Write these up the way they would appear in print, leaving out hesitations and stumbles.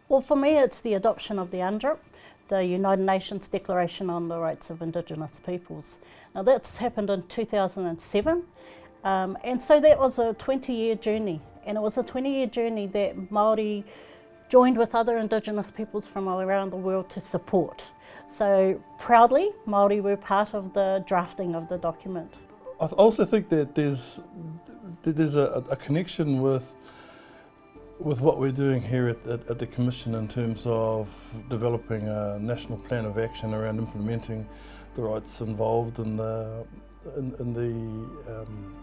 Well, for me, it's the adoption of the UNDRIP, the United Nations Declaration on the Rights of Indigenous Peoples. Now, that's happened in 2007, and so that was a 20-year journey, and it was a 20-year journey that Māori joined with other Indigenous peoples from all around the world to support. So proudly, Māori were part of the drafting of the document. I also think that there's a connection with what we're doing here at the Commission in terms of developing a national plan of action around implementing the rights involved in the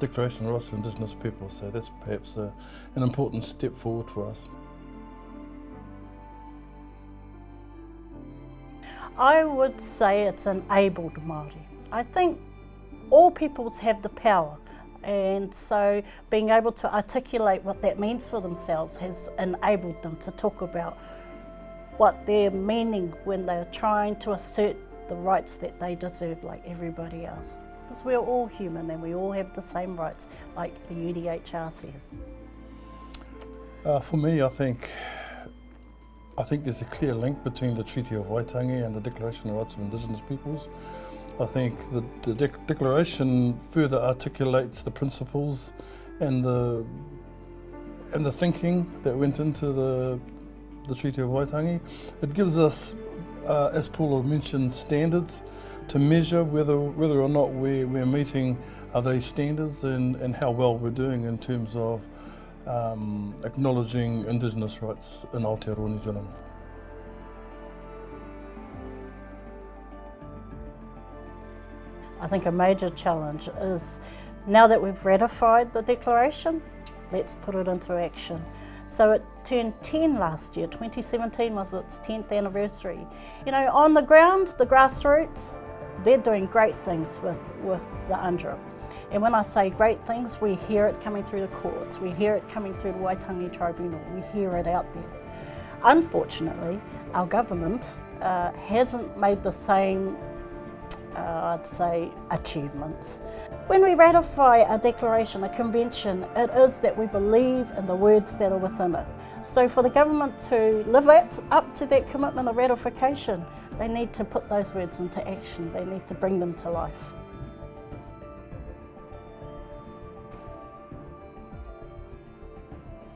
Declaration of Rights of Indigenous People. So that's perhaps an important step forward for us. I would say it's enabled Māori. I think all peoples have the power, and so being able to articulate what that means for themselves has enabled them to talk about what they're meaning when they're trying to assert the rights that they deserve like everybody else. Because we're all human and we all have the same rights, like the UDHR says. For me, I think there's a clear link between the Treaty of Waitangi and the Declaration of Rights of Indigenous Peoples. I think the Declaration further articulates the principles and the thinking that went into the Treaty of Waitangi. It gives us, as Paula mentioned, standards to measure whether or not we're meeting those standards and how well we're doing in terms of acknowledging Indigenous rights in Aotearoa New Zealand. I think a major challenge is, now that we've ratified the declaration, let's put it into action. So it turned 10 last year, 2017 was its 10th anniversary. You know, on the ground, the grassroots, they're doing great things with the UNDRIP. And when I say great things, we hear it coming through the courts, we hear it coming through the Waitangi Tribunal, we hear it out there. Unfortunately, our government hasn't made the same, I'd say, achievements. When we ratify a declaration, a convention, it is that we believe in the words that are within it. So for the government to live up to that commitment of ratification, they need to put those words into action, they need to bring them to life.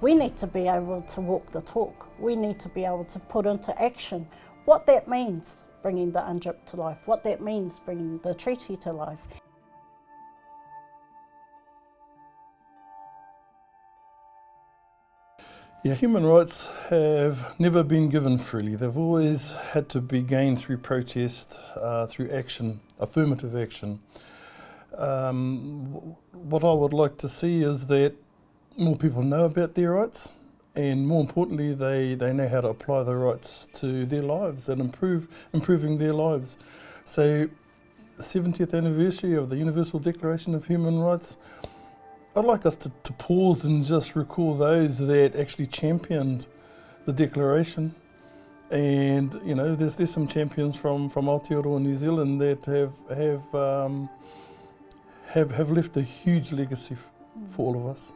We need to be able to walk the talk. We need to be able to put into action what that means, bringing the UNDRIP to life, what that means, bringing the treaty to life. Yeah, human rights have never been given freely. They've always had to be gained through protest, through action, affirmative action. What I would like to see is that more people know about their rights, and more importantly, they know how to apply the rights to their lives and improving their lives. So, 70th anniversary of the Universal Declaration of Human Rights, I'd like us to pause and just recall those that actually championed the Declaration. And you know, there's some champions from Aotearoa New Zealand that have left a huge legacy for all of us.